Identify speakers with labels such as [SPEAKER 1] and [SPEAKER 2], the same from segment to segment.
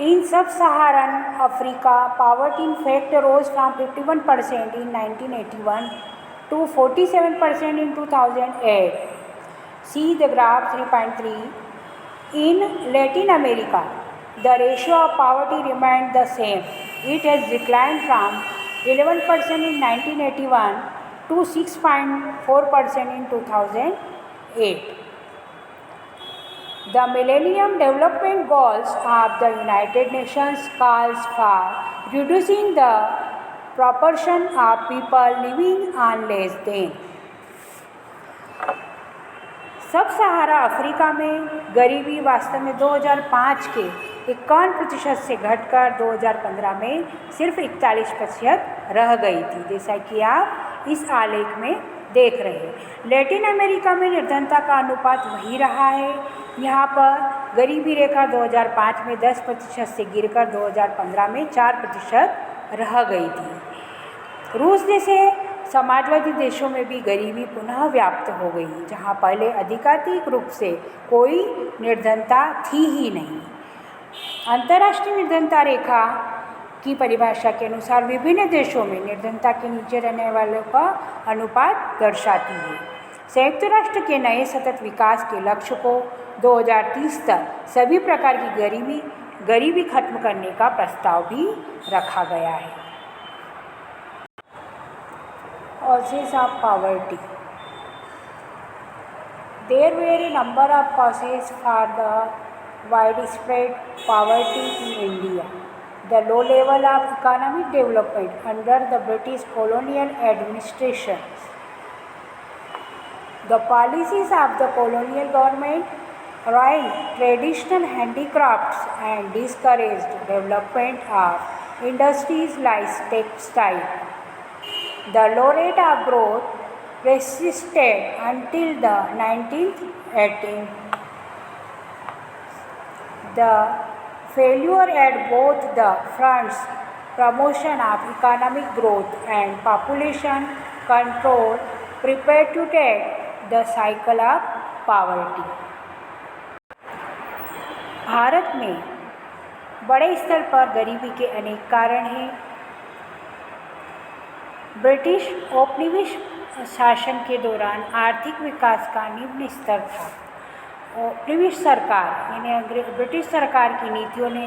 [SPEAKER 1] In sub-Saharan Africa, poverty in fact rose from 51% in 1981 to 47% in 2008. See the graph 3.3. In Latin America, the ratio of poverty remained the same. It has declined from 11% in 1981 to 6.4% in 2008. The Millennium Development Goals of the United Nations calls for reducing the proportion of people living on less than. सब सहारा Africa में गरीबी वास्तव में 2005 के 51% से घटकर 2015 में सिर्फ 41% रह गई थी, जैसा कि आप इस आलेख में देख रहे हैं। लैटिन अमेरिका में निर्धनता का अनुपात वही रहा है। यहाँ पर गरीबी रेखा 2005 में 10% से गिरकर 2015 में 4% रह गई थी। रूस जैसे समाजवादी देशों में भी गरीबी पुनः व्याप्त हो गई, जहाँ पहले अधिकाधिक रूप से कोई निर्धनता थी ही नहीं। अंतर्राष्ट्रीय निर्धनता रेखा की परिभाषा के अनुसार विभिन्न देशों में निर्धनता के नीचे रहने वालों का अनुपात दर्शाती है। संयुक्त राष्ट्र के नए सतत विकास के लक्ष्य को 2030 तक सभी प्रकार की गरीबी खत्म करने का प्रस्ताव भी रखा गया है। Causes of poverty. There were a number of causes for the widespread poverty in India. The low level of economic development under the British colonial administration, the policies of the colonial government ruined traditional handicrafts and discouraged development of industries like textile. The low rate of growth persisted until the 1918. The failure at both the fronts, promotion of economic growth and population control, perpetuated the cycle of poverty. Bharat में बड़े स्तर पर गरीबी के अनेक कारण हैं। British औपनिवेशिक शासन के दौरान आर्थिक विकास का निम्न स्तर था। औपनिवेश सरकार यानी ब्रिटिश सरकार की नीतियों ने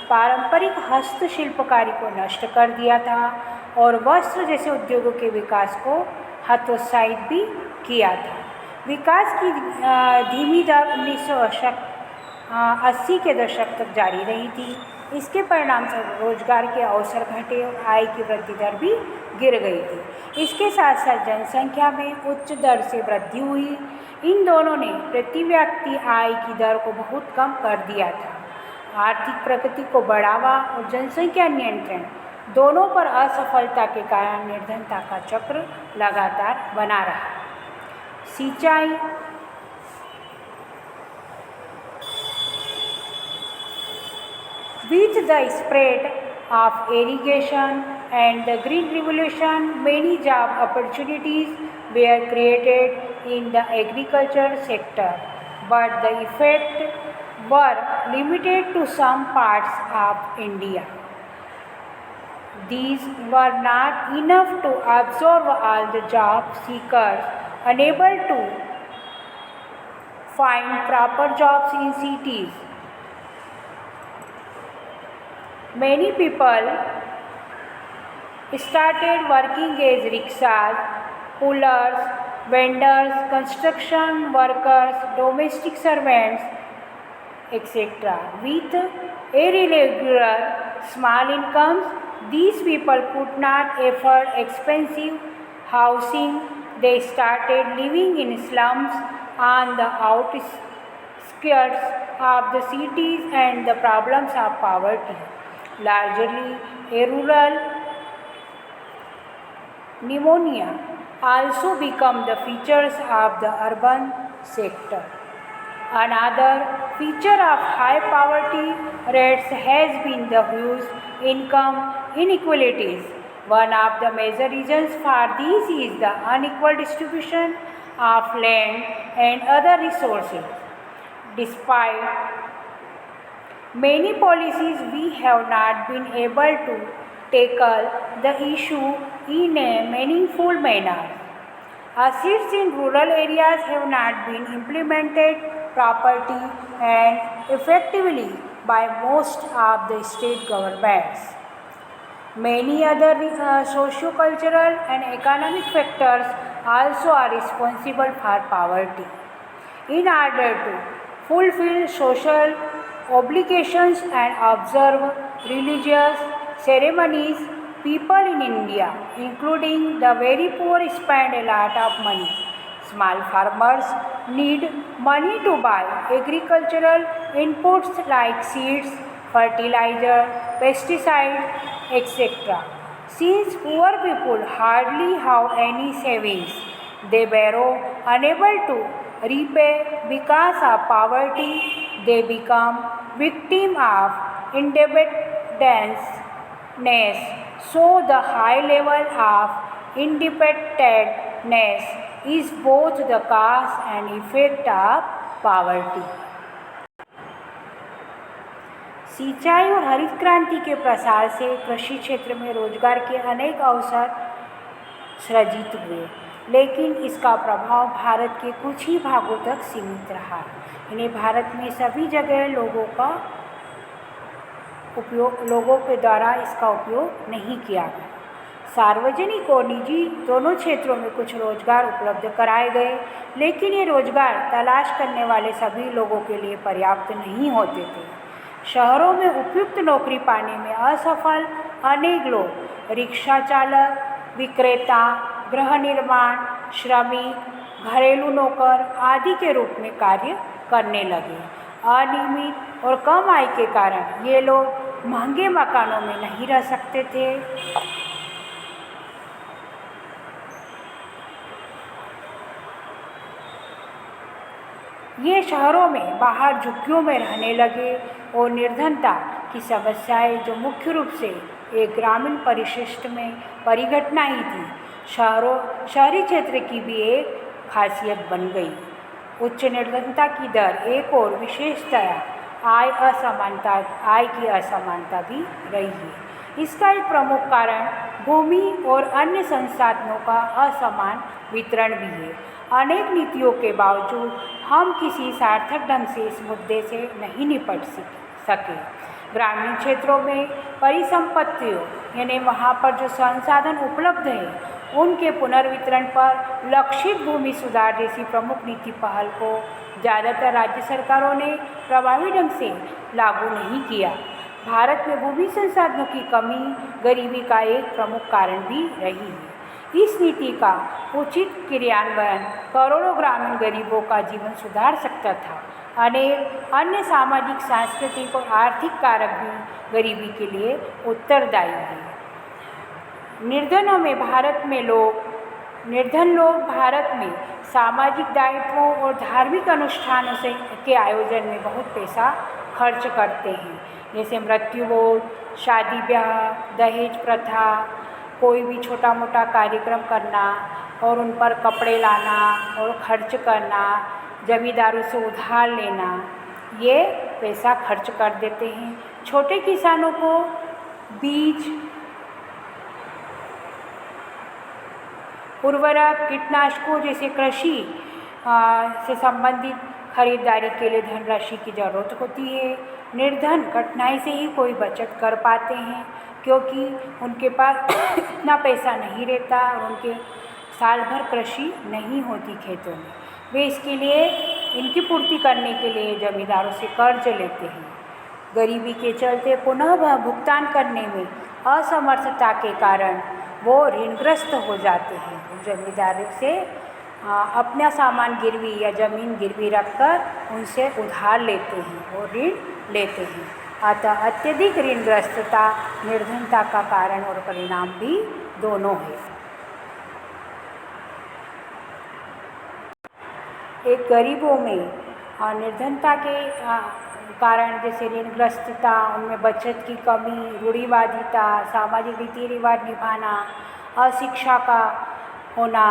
[SPEAKER 1] पारंपरिक हस्तशिल्पकारी को नष्ट कर दिया था और वस्त्र जैसे उद्योगों के विकास को हतोत्साहित भी किया था। विकास की धीमी दर 1980 के दशक तक जारी रही थी। इसके परिणाम से रोजगार के अवसर घटे और आय की वृद्धि दर भी गिर गई थी। इसके साथ साथ जनसंख्या में उच्च दर से वृद्धि हुई। इन दोनों ने प्रति व्यक्ति आय की दर को बहुत कम कर दिया था। आर्थिक प्रगति को बढ़ावा और जनसंख्या नियंत्रण दोनों पर असफलता के कारण निर्धनता का चक्र लगातार बना रहा। सिंचाई With the spread of irrigation and the Green Revolution, many job opportunities were created in the agriculture sector, but the effects were limited to some parts of India. These were not enough to absorb all the job seekers unable to find proper jobs in cities. Many people started working as rickshaws, pullers, vendors, construction workers, domestic servants, etc. With irregular small incomes, these people could not afford expensive housing. They started living in slums on the outskirts of the cities, and the problems of poverty, largely a rural pneumonia, also become the features of the urban sector. Another feature of high poverty rates has been the huge income inequalities. One of the major reasons for this is the unequal distribution of land and other resources. Despite Many policies we have not been able to tackle the issue in a meaningful manner. Seats in rural areas have not been implemented properly and effectively by most of the state governments. Many other socio-cultural and economic factors also are responsible for poverty. In order to fulfill social obligations and observe religious ceremonies, people in India, including the very poor, spend a lot of money. Small farmers need money to buy agricultural inputs like seeds, fertilizer, pesticides, etc. Since poor people hardly have any savings, they borrow unable to repay because of poverty. They become victim of indebtedness. So the high level of indebtedness is both the cause and effect of poverty. सिंचाई और हरित क्रांति के प्रसार से कृषि क्षेत्र में रोजगार के अनेक अवसर सृजित हुए, लेकिन इसका प्रभाव भारत के कुछ ही भागों तक सीमित रहा। इन्हें भारत में सभी जगह लोगों के द्वारा इसका उपयोग नहीं किया गया। सार्वजनिक और निजी दोनों क्षेत्रों में कुछ रोजगार उपलब्ध कराए गए, लेकिन ये रोजगार तलाश करने वाले सभी लोगों के लिए पर्याप्त नहीं होते थे। शहरों में उपयुक्त नौकरी पाने में असफल अनेक लोग रिक्शा चालक, विक्रेता, गृह निर्माण श्रमिक, घरेलू नौकर आदि के रूप में कार्य करने लगे। अनियमित और कम आय के कारण ये लोग महंगे मकानों में नहीं रह सकते थे। ये शहरों में बाहर झुग्गियों में रहने लगे और निर्धनता की समस्याएं, जो मुख्य रूप से एक ग्रामीण परिशिष्ट में परिघटना ही थी, शहरी क्षेत्र की भी एक खासियत बन गई। उच्च निर्धनता की दर एक और विशेषतया आय की असमानता भी रही है। इसका एक प्रमुख कारण भूमि और अन्य संसाधनों का असमान वितरण भी है। अनेक नीतियों के बावजूद हम किसी सार्थक ढंग से इस मुद्दे से नहीं निपट सके। ग्रामीण क्षेत्रों में परिसंपत्तियों यानी वहाँ पर जो संसाधन उपलब्ध है उनके पुनर्वितरण पर लक्षित भूमि सुधार जैसी प्रमुख नीति पहल को ज़्यादातर राज्य सरकारों ने प्रभावी ढंग से लागू नहीं किया। भारत में भूमि संसाधनों की कमी गरीबी का एक प्रमुख कारण भी रही है। इस नीति का उचित क्रियान्वयन करोड़ों ग्रामीण गरीबों का जीवन सुधार सकता था। अनेक अन्य सामाजिक, सांस्कृतिक और आर्थिक कारक भी गरीबी के लिए उत्तरदायी हैं। निर्धन लोग भारत में सामाजिक दायित्वों और धार्मिक अनुष्ठानों के आयोजन में बहुत पैसा खर्च करते हैं, जैसे मृत्युभोज, शादी ब्याह, दहेज प्रथा, कोई भी छोटा मोटा कार्यक्रम करना और उन पर कपड़े लाना और खर्च करना, जमींदारों से उधार लेना, ये पैसा खर्च कर देते हैं। छोटे किसानों को बीज, उर्वरक, कीटनाशकों जैसे कृषि से संबंधित खरीदारी के लिए धनराशि की ज़रूरत होती है। निर्धन कठिनाई से ही कोई बचत कर पाते हैं, क्योंकि उनके पास इतना पैसा नहीं रहता और उनके साल भर कृषि नहीं होती खेतों में। वे इसके लिए इनकी पूर्ति करने के लिए जमींदारों से कर्ज लेते हैं। गरीबी के चलते पुनः भुगतान करने में असमर्थता के कारण वो ऋणग्रस्त हो जाते हैं। जमींदारों से अपना सामान गिरवी या ज़मीन गिरवी रखकर उनसे उधार लेते हैं और ऋण लेते हैं। अतः अत्यधिक ऋणग्रस्तता निर्धनता का कारण और परिणाम भी दोनों है। एक गरीबों में निर्धनता के कारण जैसे ऋणग्रस्तता, उनमें बचत की कमी, रूढ़िवादिता, सामाजिक रीति रिवाज निभाना, अशिक्षा का होना,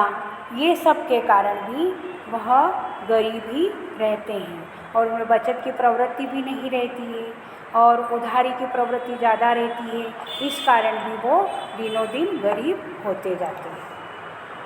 [SPEAKER 1] ये सब के कारण भी वह गरीब ही रहते हैं और उनमें बचत की प्रवृत्ति भी नहीं रहती है। और उधारी की प्रवृत्ति ज़्यादा रहती है, इस कारण भी वो दिनों दिन गरीब होते जाते हैं।